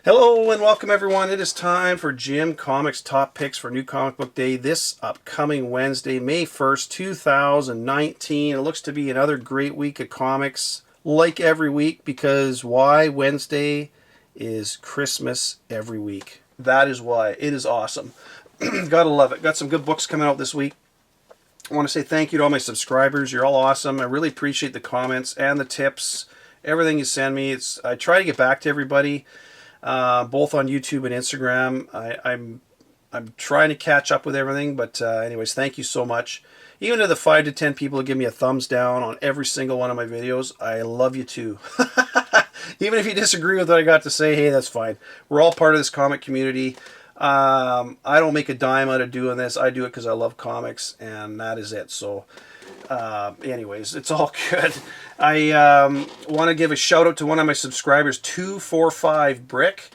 Hello and welcome everyone. It is time for Jim Comics Top Picks for New Comic Book Day this upcoming Wednesday, May 1st, 2019. It looks to be another great week of comics, like every week, because why? Wednesday is Christmas every week. That is why. It is awesome. Gotta love it. Got some good books coming out this week. I want to say thank you to all my subscribers. You're all awesome. I really appreciate the comments and the tips. Everything you send me. I try to get back to everybody. Both on YouTube and Instagram. I'm trying to catch up with everything, but anyways, thank you so much. Even to the 5 to 10 people who give me a thumbs down on every single one of my videos, I love you too. Even if you disagree with what I got to say, hey, that's fine. We're all part of this comic community. I don't make a dime out of doing this. I do it because I love comics, and that is it. So anyways, it's all good. I want to give a shout out to one of my subscribers, 245 Brick.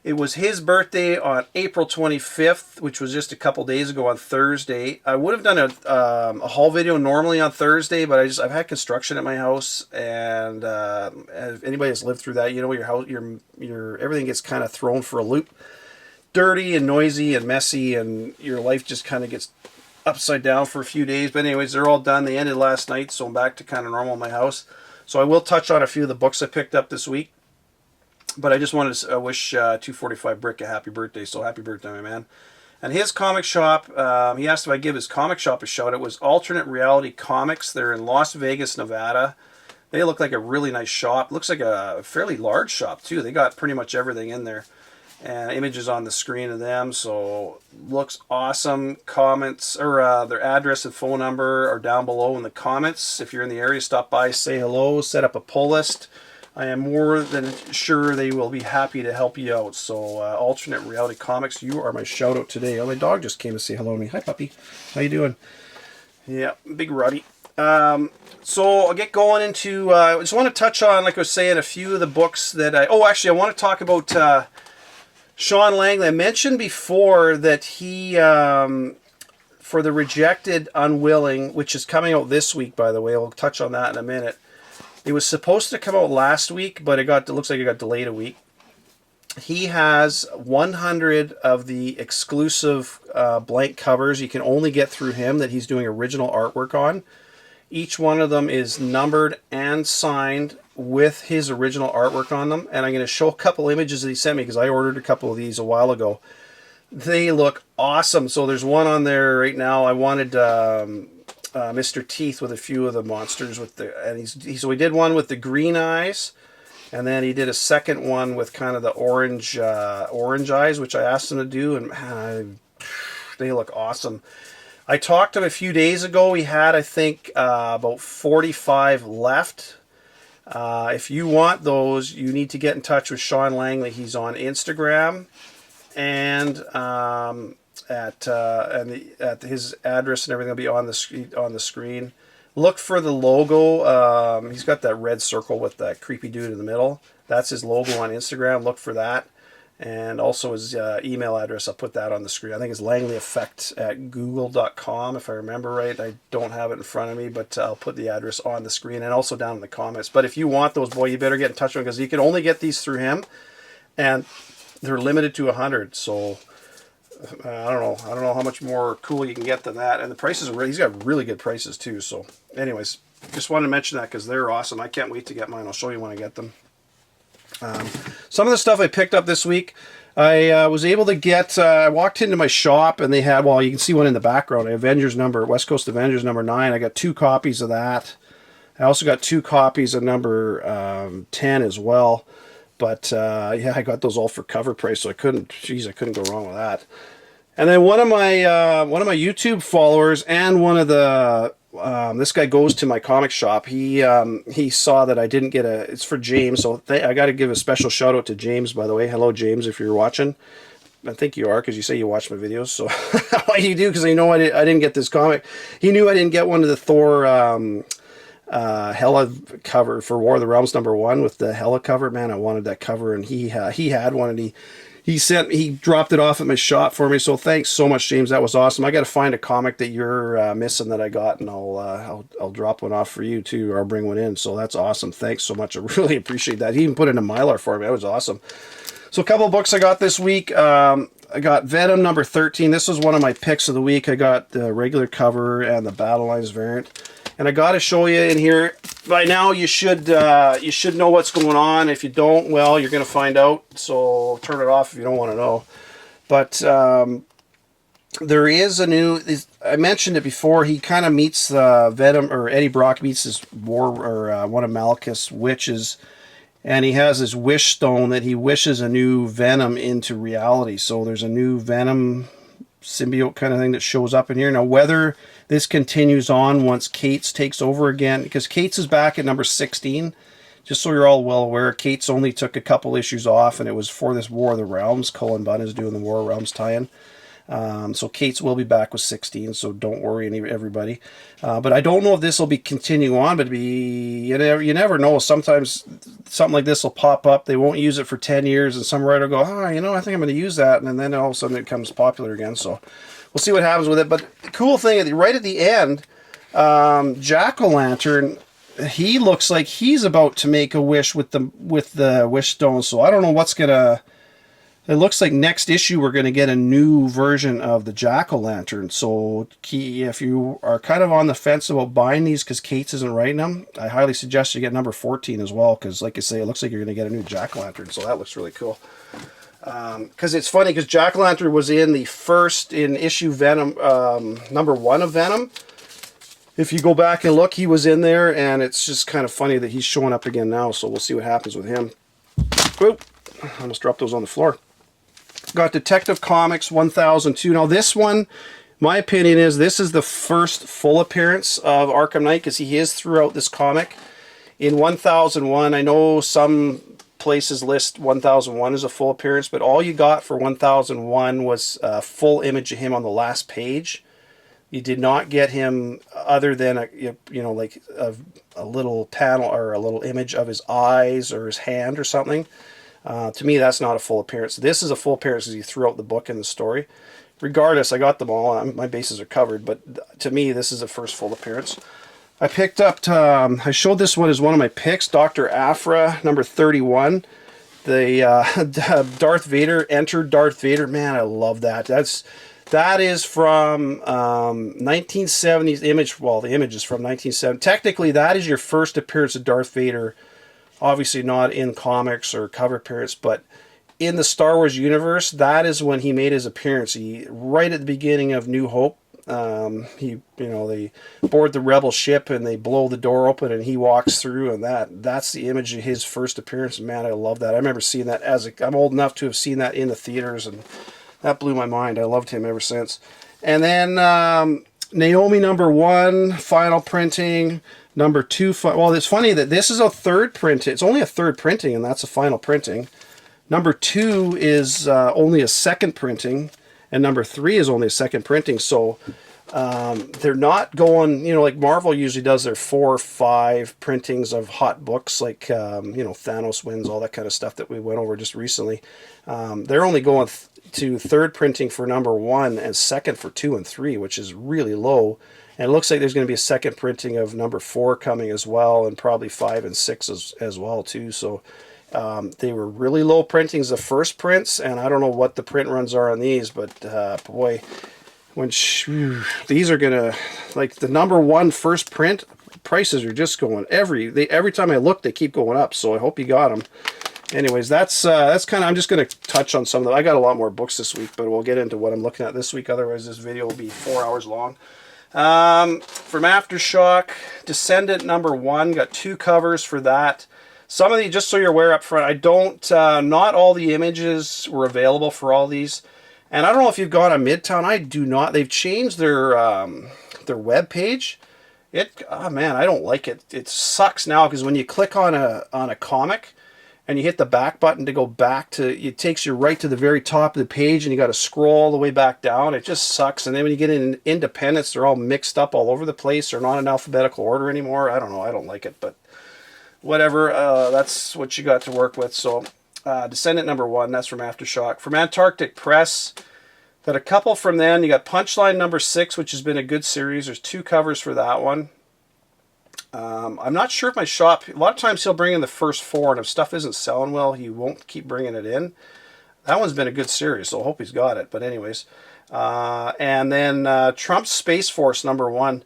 It was his birthday on April 25th, which was just a couple days ago on Thursday. I would have done a haul video normally on Thursday, but I've had construction at my house, and if anybody has lived through that, you know, your house, your everything gets kind of thrown for a loop, dirty and noisy and messy, and your life just kind of gets upside down for a few days. But anyways, they're all done. They ended last night, so I'm back to kind of normal in my house. So I will touch on a few of the books I picked up this week, but I just wanted to wish 245 Brick a happy birthday. So happy birthday, my man. And his comic shop, he asked if I give his comic shop a shout. It was Alternate Reality Comics. They're in Las Vegas, Nevada. They look like a really nice shop. Looks like a fairly large shop too. They got pretty much everything in there. And images on the screen of them, so looks awesome. Comments, or their address and phone number are down below in the comments. If you're in the area, stop by, say hello, set up a pull list. I am more than sure they will be happy to help you out. So Alternate Reality Comics, you are my shout out today. Oh, my dog just came to say hello to me. Hi, puppy. How you doing? Yeah, big Ruddy. So I'll get going into, I just want to touch on, like I was saying, a few of the books that I want to talk about Sean Langley. I mentioned before that he, for the rejected Unwilling, which is coming out this week, by the way, we'll touch on that in a minute. It was supposed to come out last week, but it looks like it got delayed a week. He has 100 of the exclusive blank covers you can only get through him that he's doing original artwork on. Each one of them is numbered and signed with his original artwork on them. And I'm going to show a couple images that he sent me because I ordered a couple of these a while ago. They look awesome. So there's one on there right now. I wanted Mr. Teeth with a few of the monsters so he did one with the green eyes, and then he did a second one with kind of the orange eyes, which I asked him to do, and man, they look awesome. I talked to him a few days ago. He had, I think, about 45 left. If you want those, you need to get in touch with Sean Langley. He's on Instagram, and at his address and everything will be on the screen. Look for the logo. He's got that red circle with that creepy dude in the middle. That's his logo on Instagram. Look for that. And also his email address, I'll put that on the screen. I think it's langleyeffect@google.com, if I remember right. I don't have it in front of me, but I'll put the address on the screen and also down in the comments. But if you want those, boy, you better get in touch with him because you can only get these through him, and they're limited to 100. So I don't know how much more cool you can get than that. And the prices he's got really good prices too. So anyways, just wanted to mention that because they're awesome. I can't wait to get mine. I'll show you when I get them. Some of the stuff I picked up this week, I was able to get, I walked into my shop and they had, well, you can see one in the background, West Coast Avengers number 9. I got 2 copies of that. I also got 2 copies of number 10 as well. But yeah, I got those all for cover price, so I couldn't go wrong with that. And then one of my YouTube followers and one of the this guy goes to my comic shop. He saw that I didn't get it's for James, so I got to give a special shout out to James, by the way. Hello, James, if you're watching. I think you are because you say you watch my videos, so you do because you know I didn't get this comic. He knew I didn't get one of the Thor Hela cover for War of the Realms #1 with the Hela cover. Man, I wanted that cover, and he had one, and he dropped it off at my shop for me. So thanks so much, James. That was awesome. I got to find a comic that you're missing that I got, and I'll drop one off for you too, or I'll bring one in. So that's awesome. Thanks so much. I really appreciate that. He even put in a Mylar for me. That was awesome. So a couple of books I got this week. I got Venom number 13. This was one of my picks of the week. I got the regular cover and the Battle Lines variant. And I got to show you in here. By now you should know what's going on. If you don't, well, you're going to find out. So turn it off if you don't want to know. But there is a new... I mentioned it before. He kind of meets Venom, or Eddie Brock meets his one of Malekith's witches. And he has this wish stone that he wishes a new Venom into reality. So there's a new Venom symbiote kind of thing that shows up in here. Now, whether this continues on once Kate's takes over again, because Kate's is back at number 16. Just so you're all well aware, Kate's only took a couple issues off, and it was for this War of the Realms. Cullen Bunn is doing the War of Realms tie-in. So Kate's will be back with 16, so don't worry, everybody. But I don't know if this will be continuing on, but you never know. Sometimes something like this will pop up. They won't use it for 10 years, and some writer will go, I think I'm going to use that, and then all of a sudden it becomes popular again. So we'll see what happens with it. But the cool thing, right at the end, Jack-o'-lantern, he looks like he's about to make a wish with the wish stone. So I don't know what's gonna... It looks like next issue we're going to get a new version of the Jack-o'-lantern. So if you are kind of on the fence about buying these because Kate's isn't writing them, I highly suggest you get number 14 as well, because like I say, it looks like you're going to get a new Jack-o'-lantern. So that looks really cool. Because it's funny, because Jack-o'-lantern was in issue Venom, number 1 of Venom. If you go back and look, he was in there, and it's just kind of funny that he's showing up again now. So we'll see what happens with him. Oop, I almost dropped those on the floor. Got Detective Comics 1002. Now this one, my opinion is this is the first full appearance of Arkham Knight, because he is throughout this comic. In 1001, I know some places list 1001 as a full appearance, but all you got for 1001 was a full image of him on the last page. You did not get him other than a little panel or a little image of his eyes or his hand or something. To me, that's not a full appearance. This is a full appearance because he threw out the book and the story. Regardless, I got them all. My bases are covered, but to me, this is the first full appearance. I picked up, I showed this one as one of my picks, Dr. Aphra, number 31. The Darth Vader, entered Darth Vader. Man, I love that. That is from 1970s image. Well, the image is from 1970. Technically, that is your first appearance of Darth Vader. Obviously not in comics or cover appearance, but in the Star Wars universe, that is when he made his appearance. Right at the beginning of New Hope, they board the rebel ship and they blow the door open and he walks through, and that's the image of his first appearance. Man, I love that. I remember seeing that I'm old enough to have seen that in the theaters, and that blew my mind. I loved him ever since. And then Naomi number 1, final printing. Number 2, well, it's funny that this is a third print. It's only a third printing, and that's a final printing. Number 2 is only a second printing, and number 3 is only a second printing. So they're not going, like Marvel usually does their 4 or 5 printings of hot books, like, Thanos Wins, all that kind of stuff that we went over just recently. They're only going to third printing for number 1 and second for 2 and 3, which is really low. And it looks like there's going to be a second printing of number 4 coming as well, and probably 5 and 6 as well too. So they were really low printings, the first prints, and I don't know what the print runs are on these, but boy, these are going to, like the number 1 first print, prices are just going, every time I look, they keep going up, so I hope you got them. Anyways, that's kind of, I'm just going to touch on some of them. I got a lot more books this week, but we'll get into what I'm looking at this week, otherwise this video will be 4 hours long. From Aftershock, Descendant number 1, got 2 covers for that. Some of these, just so you're aware up front, I don't, not all the images were available for all these. And I don't know if you've gone on Midtown, I do not. They've changed their web page. Oh man, I don't like it. It sucks now, because when you click on a comic, and you hit the back button to go back to, it takes you right to the very top of the page, and you got to scroll all the way back down. It just sucks. And then when you get in independents, they're all mixed up all over the place. They're not in alphabetical order anymore. I don't know. I don't like it, but whatever. That's what you got to work with. So Descendant number 1, that's from Aftershock. From Antarctic Press, got a couple from them. You got Punchline number 6, which has been a good series. There's 2 covers for that one. I'm not sure if my shop, a lot of times he'll bring in the first 4, and if stuff isn't selling well, he won't keep bringing it in. That one's been a good series, so I hope he's got it. But anyways, and then Trump's Space Force #1,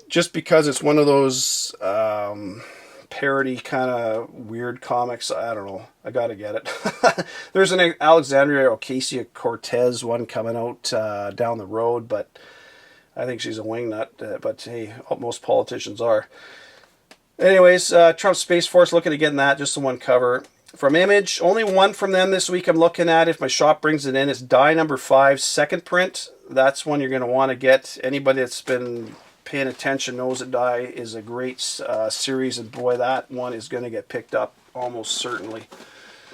just because it's one of those parody kind of weird comics. I don't know. I gotta get it. There's an Alexandria Ocasio-Cortez one coming out down the road, but I think she's a wingnut. But hey, most politicians are. Anyways, Trump's Space Force, looking to get in that, just the one cover. From Image, only one from them this week I'm looking at. If my shop brings it in, it's Die #5, second print. That's one you're going to want to get. Anybody that's been paying attention knows that Die is a great series, and boy, that one is going to get picked up almost certainly.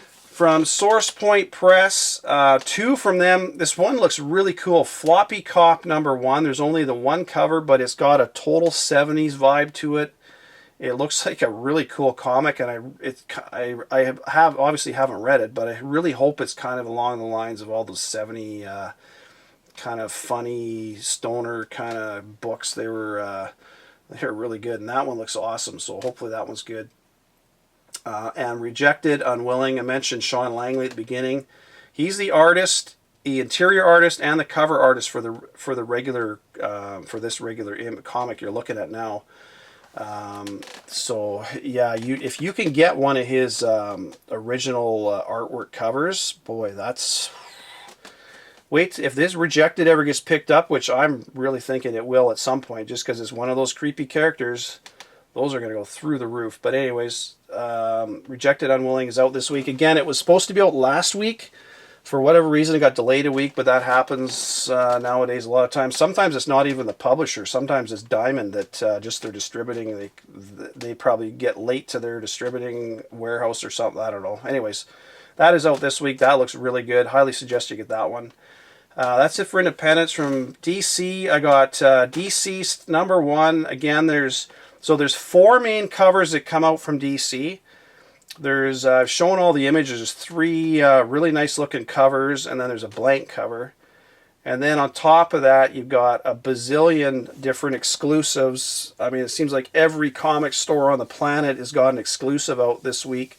From Source Point Press, two from them. This one looks really cool. Floppy Cop #1. There's only the one cover, but it's got a total 70s vibe to it. It looks like a really cool comic, and I obviously haven't read it, but I really hope it's kind of along the lines of all those 70 kind of funny stoner kind of books. They were really good, and that one looks awesome. So hopefully that one's good. And Rejected, Unwilling. I mentioned Sean Langley at the beginning. He's the artist, the interior artist, and the cover artist for the regular for this regular comic you're looking at now. So yeah, if you can get one of his original artwork covers, boy, that's... Wait, if this Rejected ever gets picked up, which I'm really thinking it will at some point, just because it's one of those creepy characters, those are going to go through the roof. But anyways, Rejected, Unwilling is out this week. Again, it was supposed to be out last week. For whatever reason, it got delayed a week, but that happens nowadays a lot of times. Sometimes it's not even the publisher. Sometimes it's Diamond that just they're distributing. They probably get late to their distributing warehouse or something. I don't know. Anyways, that is out this week. That looks really good. Highly suggest you get that one. That's it for independents. From DC, I got DC #1. Again, there's 4 main covers that come out from DC. There's, I've shown all the images. There's 3 really nice looking covers, and then there's a blank cover. And then on top of that, you've got a bazillion different exclusives. I mean, it seems like every comic store on the planet has got an exclusive out this week.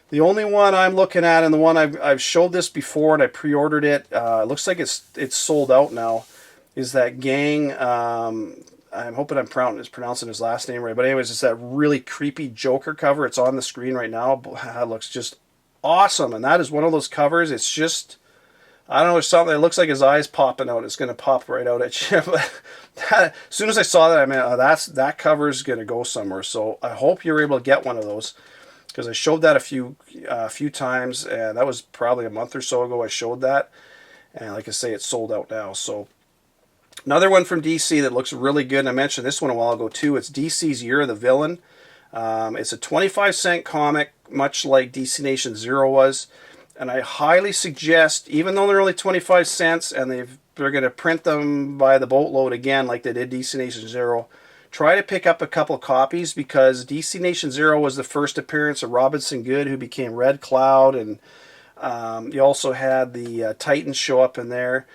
The only one I'm looking at, and the one I've showed this before, and I pre-ordered it, looks like it's sold out now, is that Giang. I'm hoping I'm pronouncing his last name right. But anyways, it's that really creepy Joker cover. It's on the screen right now. It looks just awesome. And that is one of those covers. It's just, I don't know, there's something. It looks like his eyes popping out. It's going to pop right out at you. But as soon as I saw that, I mean, that cover is going to go somewhere. So I hope you're able to get one of those, because I showed that a few times, and that was probably a month or so ago I showed that. And like I say, it's sold out now. So another one from DC that looks really good, and I mentioned this one a while ago too. It's DC's Year of the Villain. It's a 25-cent comic, much like DC Nation Zero was. And I highly suggest, even though they're only 25 cents and they're going to print them by the boatload again like they did DC Nation Zero, try to pick up a couple copies, because DC Nation Zero was the first appearance of Robinson Goode, who became Red Cloud, and you also had the Titans show up in there.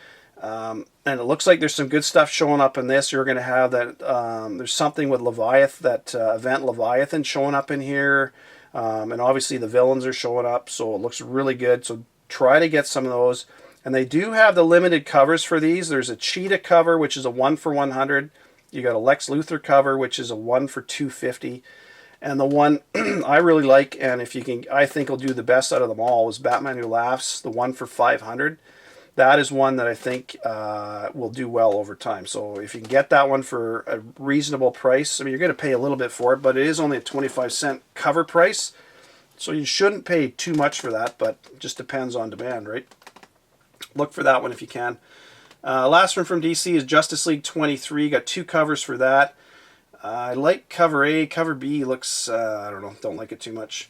And it looks like there's some good stuff showing up in this. You're going to have that, there's something with Leviathan, that event Leviathan showing up in here. And obviously the villains are showing up, so it looks really good. So try to get some of those. And they do have the limited covers for these. There's a Cheetah cover, which is a 1 for 100. You got a Lex Luthor cover, which is a 1 for 250. And the one I really like, and I think will do the best out of them all, was Batman Who Laughs, the 1 for 500. That is one that I think will do well over time. So if you can get that one for a reasonable price, I mean, you're going to pay a little bit for it, but it is only a 25-cent cover price. So you shouldn't pay too much for that, but it just depends on demand, right? Look for that one if you can. Last one from DC is Justice League 23. Got 2 covers for that. I like cover A. Cover B looks, I don't know, don't like it too much.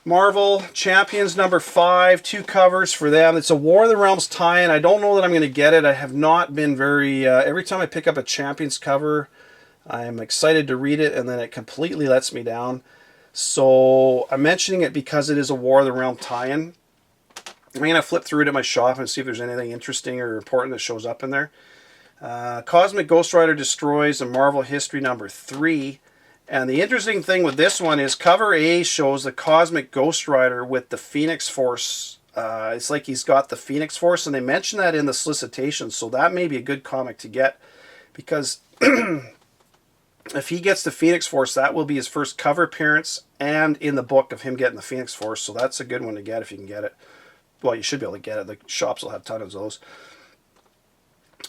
Marvel Champions #5, 2 covers for them. It's a War of the Realms tie-in. I don't know that I'm going to get it. I have not been very... every time I pick up a Champions cover, I'm excited to read it, and then it completely lets me down. So I'm mentioning it because it is a War of the Realm tie-in. I'm going to flip through it at my shop and see if there's anything interesting or important that shows up in there. Cosmic Ghost Rider Destroys a Marvel History #3. And the interesting thing with this one is cover A shows the Cosmic Ghost Rider with the Phoenix Force It's like he's got the Phoenix Force, and they mention that in the solicitation, so that may be a good comic to get, because if he gets the Phoenix Force, that will be his first cover appearance and in the book of him getting the Phoenix Force, so that's a good one to get if you can get it. Well, you should be able to get it. The shops will have tons of those.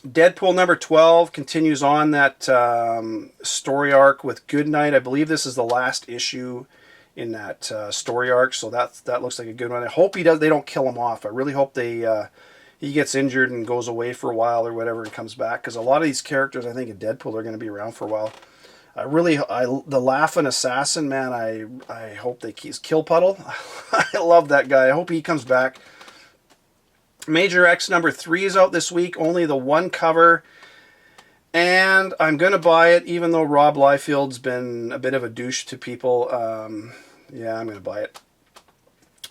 Deadpool number 12 continues on that story arc with Goodnight. I believe this is the last issue in that story arc, so that looks like a good one. I hope they don't kill him off. I really hope he gets injured and goes away for a while or whatever and comes back, because a lot of these characters, I think, in Deadpool are going to be around for a while. The Laughing Assassin, man, I hope they keep Kill Puddle. I love that guy. I hope he comes back. Major X number 3 is out this week. Only the one cover. And I'm going to buy it, even though Rob Liefeld's been a bit of a douche to people. Yeah, I'm going to buy it.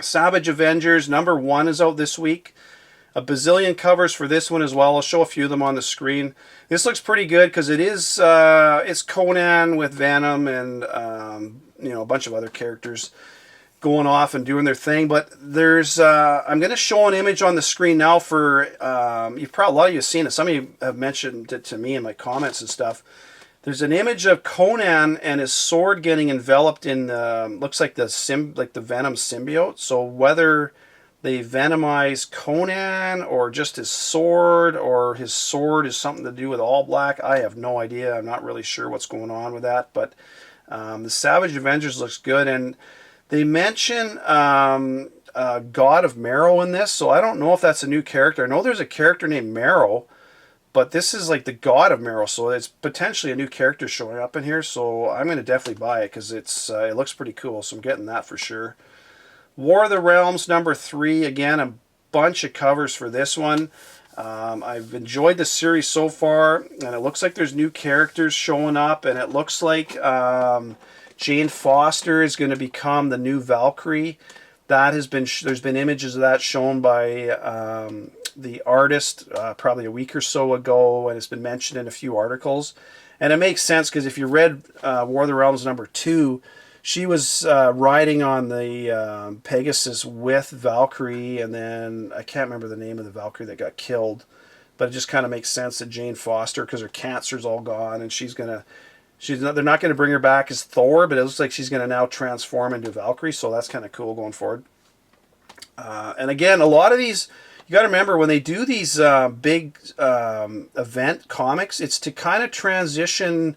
Savage Avengers number 1 is out this week. A bazillion covers for this one as well. I'll show a few of them on the screen. This looks pretty good because it's Conan with Venom and a bunch of other characters going off and doing their thing. But there's I'm going to show an image on the screen now for a lot of you have seen it. Some of you have mentioned it to me in my comments and stuff. There's an image of Conan and his sword getting enveloped in looks like the Venom symbiote. So whether they venomize Conan or just his sword, or his sword is something to do with All Black, I have no idea. I'm not really sure what's going on with that. But the Savage Avengers looks good, and they mention God of Marrow in this, so I don't know if that's a new character. I know there's a character named Marrow, but this is like the God of Marrow, so it's potentially a new character showing up in here. So I'm going to definitely buy it because it looks pretty cool. So I'm getting that for sure. War of the Realms number 3, again, a bunch of covers for this one. I've enjoyed the series so far, and it looks like there's new characters showing up, and it looks like Jane Foster is going to become the new Valkyrie. There's been images of that shown by the artist probably a week or so ago, and it's been mentioned in a few articles. And it makes sense because if you read War of the Realms number 2, she was riding on the Pegasus with Valkyrie, and then I can't remember the name of the Valkyrie that got killed, but it just kind of makes sense that Jane Foster, because her cancer's all gone, and they're not going to bring her back as Thor, but it looks like she's going to now transform into Valkyrie, so that's kind of cool going forward. And again, a lot of these, you got to remember, when they do these big event comics, it's to kind of transition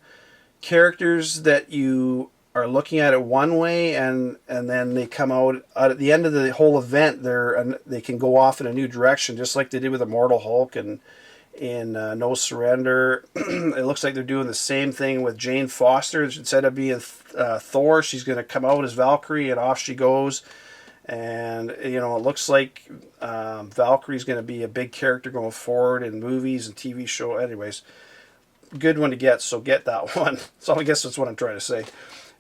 characters that you are looking at it one way, and then they come out at the end of the whole event, they can go off in a new direction, just like they did with Immortal Hulk and in No Surrender. It looks like they're doing the same thing with Jane Foster. Instead of being Thor, she's going to come out as Valkyrie, and off she goes. And it looks like Valkyrie's going to be a big character going forward in movies and TV show. Anyways, good one to get, so get that one. So I guess that's what I'm trying to say.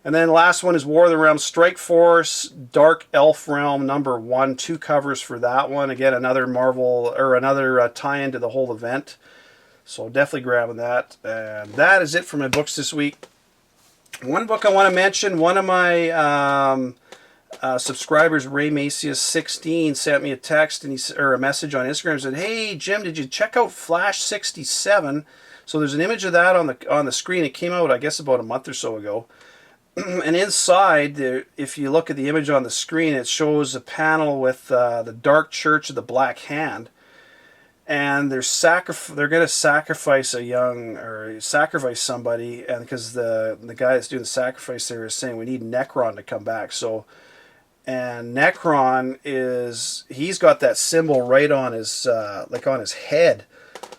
And then last one is War of the Realms Strike Force Dark Elf Realm number 1. 2 covers for that one. Again, another Marvel, or another tie-in to the whole event. So definitely grabbing that. And that is it for my books this week. One book I want to mention, one of my subscribers, Ray Macias 16, sent me a text or a message on Instagram and said, "Hey Jim, did you check out Flash 67?" So there's an image of that on the screen. It came out, I guess, about a month or so ago. And inside, if you look at the image on the screen, it shows a panel with the Dark Church of the Black Hand, and they're going to sacrifice somebody, and because the guy that's doing the sacrifice there is saying we need Necron to come back. So, and Necron he's got that symbol right on his on his head.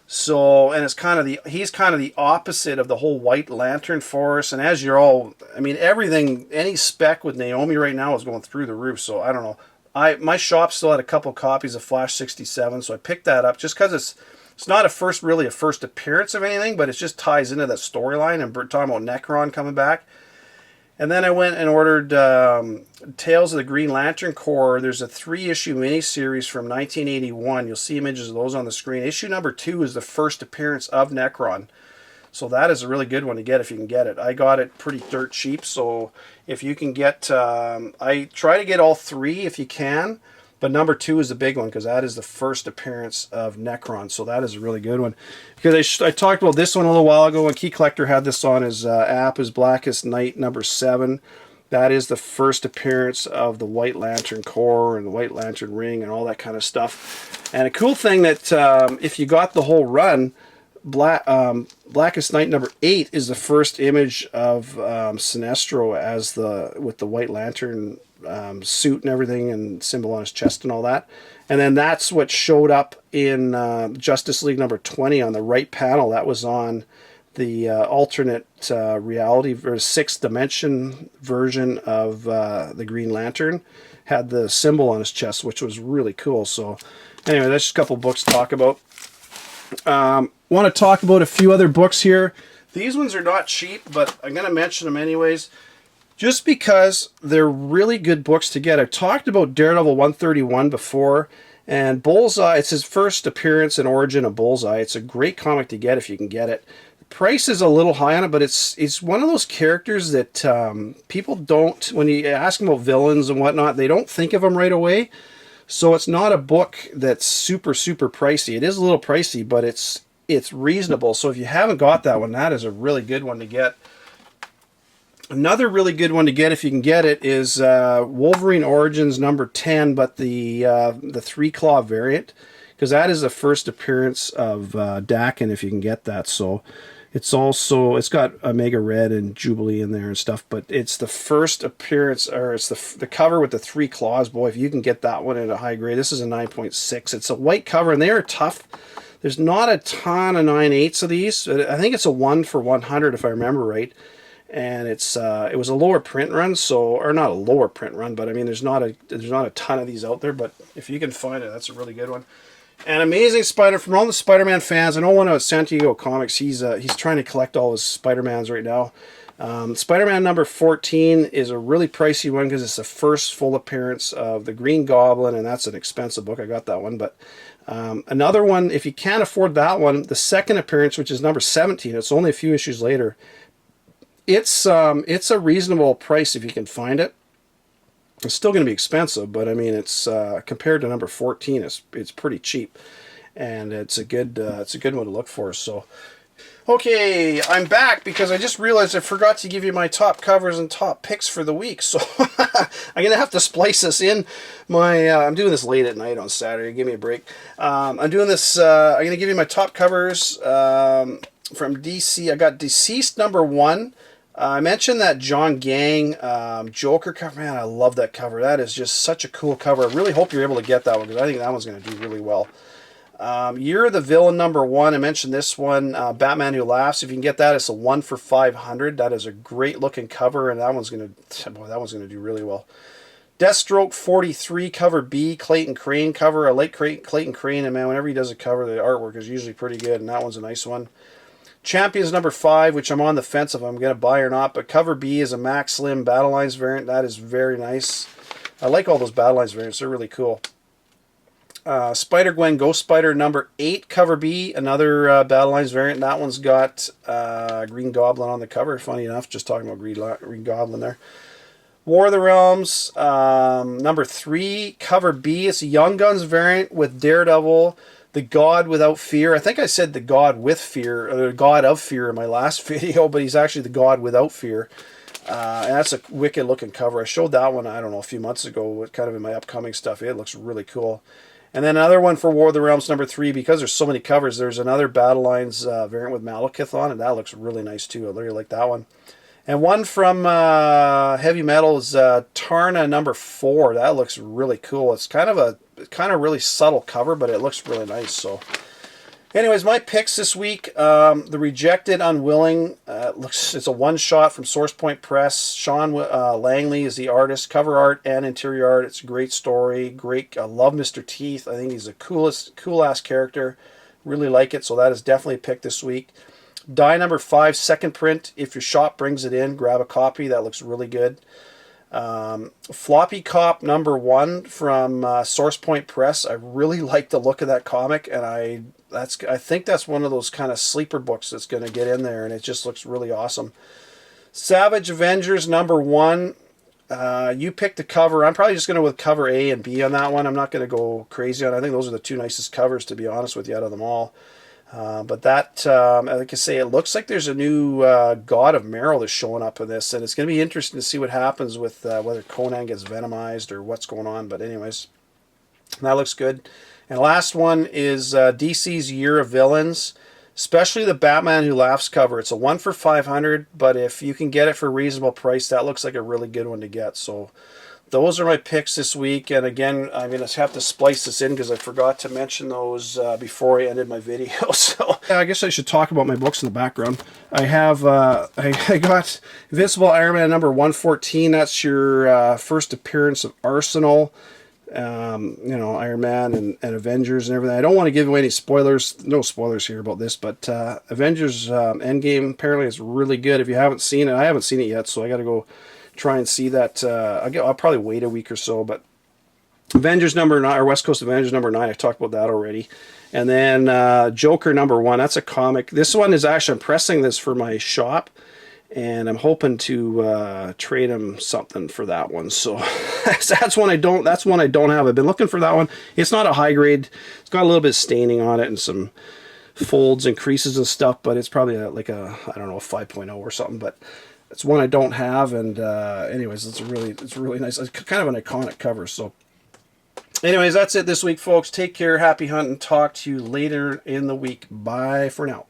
So, and he's kind of the opposite of the whole White Lantern Force. And as you're all, any spec with Naomi right now is going through the roof. So I don't know. My shop still had a couple copies of Flash 67, so I picked that up just because it's not a first appearance of anything, but it just ties into that storyline and talking about Necron coming back. And then I went and ordered Tales of the Green Lantern Corps. There's a 3-issue miniseries from 1981. You'll see images of those on the screen. Issue number 2 is the first appearance of Necron. So that is a really good one to get if you can get it. I got it pretty dirt cheap, so if you can get... I try to get all 3 if you can, But number 2 is the big one because that is the first appearance of Necron. So that is a really good one. Because I talked about this one a little while ago when Key Collector had this on his app, his Blackest Night number 7. That is the first appearance of the White Lantern Corps and the White Lantern Ring and all that kind of stuff. And a cool thing that if you got the whole run, Blackest Night number 8 is the first image of Sinestro as with the White Lantern suit and everything and symbol on his chest and all that. And then that's what showed up in Justice League number 20 on the right panel. That was on the alternate reality or 6th dimension version of the Green Lantern. Had the symbol on his chest, which was really cool. So anyway, that's just a couple books to talk about. Want to talk about a few other books here. These ones are not cheap, but I'm going to mention them anyways, just because they're really good books to get. I've talked about Daredevil 131 before, and Bullseye, it's his first appearance and origin of Bullseye. It's a great comic to get if you can get it. The price is a little high on it, but it's one of those characters that people don't, when you ask them about villains and whatnot, they don't think of them right away. So it's not a book that's super, super pricey. It is a little pricey, but it's reasonable. So if you haven't got that one, that is a really good one to get. Another really good one to get if you can get it is Wolverine Origins number 10, but the Three Claw variant, because that is the first appearance of Dakin if you can get that. So it's got Omega Red and Jubilee in there and stuff, but it's the first appearance, or it's the cover with the 3 claws. Boy, if you can get that one at a high grade. This is a 9.6. It's a white cover, and they are tough. There's not a ton of 9/8 of these. I think it's a 1 for 100 if I remember right. And it was a lower print run, or not a lower print run, but I mean there's not a ton of these out there. But if you can find it, that's a really good one. And Amazing Spider, from all the Spider-Man fans, I know one of San Diego Comics, he's trying to collect all his Spider-Mans right now. Spider-Man number 14 is a really pricey one because it's the first full appearance of the Green Goblin, and that's an expensive book. I got that one, but another one, if you can't afford that one, the second appearance, which is number 17, it's only a few issues later. It's a reasonable price if you can find it. It's still going to be expensive, but I mean, it's compared to number 14, it's pretty cheap, and it's a good one to look for. So, okay, I'm back because I just realized I forgot to give you my top covers and top picks for the week. So I'm gonna have to splice this in. I'm doing this late at night on Saturday. Give me a break. I'm doing this. I'm gonna give you my top covers from DC. I got Deceased number 1. I mentioned that Giang Joker cover. Man, I love that cover. That is just such a cool cover. I really hope you're able to get that one because I think that one's going to do really well. You're the Villain number 1. I mentioned this one, Batman Who Laughs. If you can get that, it's a 1 for 500. That is a great looking cover, and that one's going to do really well. Deathstroke 43, cover B, Clayton Crane cover. I like Clayton Crane, and man, whenever he does a cover, the artwork is usually pretty good, and that one's a nice one. Champions number 5, which I'm on the fence if I'm going to buy or not, but cover B is a Max Slim Battle Lines variant. That is very nice. I like all those Battle Lines variants. They're really cool. Spider-Gwen Ghost Spider number 8, cover B, another Battle Lines variant. That one's got Green Goblin on the cover. Funny enough, just talking about Green Goblin there. War of the Realms number 3, cover B. It's a Young Guns variant with Daredevil, the God Without Fear. I think I said the God with Fear, or the God of Fear in my last video, but he's actually the God Without Fear. And that's a wicked looking cover. I showed that one, I don't know, a few months ago, kind of in my upcoming stuff. It looks really cool. And then another one for War of the Realms number 3, because there's so many covers, there's another Battle Lines variant with Malekith on, and that looks really nice too. I really like that one. And one from Heavy Metal is Taarna number 4. That looks really cool. It's kind of a really subtle cover, but it looks really nice. So, anyways, my picks this week: The Rejected, Unwilling. It's a one-shot from Source Point Press. Sean Langley is the artist, cover art and interior art. It's a great story. Great. I love Mr. Teeth. I think he's the cool-ass character. Really like it. So that is definitely a pick this week. Die number 5, second print. If your shop brings it in, grab a copy. That looks really good. Floppy Cop number 1 from Source Point Press. I really like the look of that comic, and I think that's one of those kind of sleeper books that's going to get in there, and it just looks really awesome. Savage Avengers number 1. You picked the cover. I'm probably just going to go with cover A and B on that one. I'm not going to go crazy on it. I think those are the two nicest covers, to be honest with you, out of them all. But that, like I say, it looks like there's a new God of Merrill that's showing up in this, and it's going to be interesting to see what happens with whether Conan gets venomized or what's going on. But anyways, that looks good. And the last one is DC's Year of Villains, especially the Batman Who Laughs cover. It's a 1 for 500, but if you can get it for a reasonable price, that looks like a really good one to get. So those are my picks this week, and again, I'm going to have to splice this in because I forgot to mention those before I ended my video. So I guess I should talk about my books in the background. I have I got Invincible Iron Man number 114. That's your first appearance of Arsenal. You know, Iron Man and Avengers and everything. I don't want to give away any spoilers. No spoilers here about this, but Avengers Endgame apparently is really good. If you haven't seen it, I haven't seen it yet, so I got to go try and see that. I'll probably wait a week or so, but Avengers number 9, or West Coast Avengers number 9, I talked about that already. And then Joker number 1, that's a comic. This one is actually, I'm pressing this for my shop, and I'm hoping to trade him something for that one. So that's one I don't have. I've been looking for that one. It's not a high grade. It's got a little bit of staining on it and some folds and creases and stuff, but it's probably like a, I don't know, a 5.0 or something, but it's one I don't have, and anyways, it's really nice. It's kind of an iconic cover. So anyways, that's it this week, folks. Take care, happy hunting. Talk to you later in the week. Bye for now.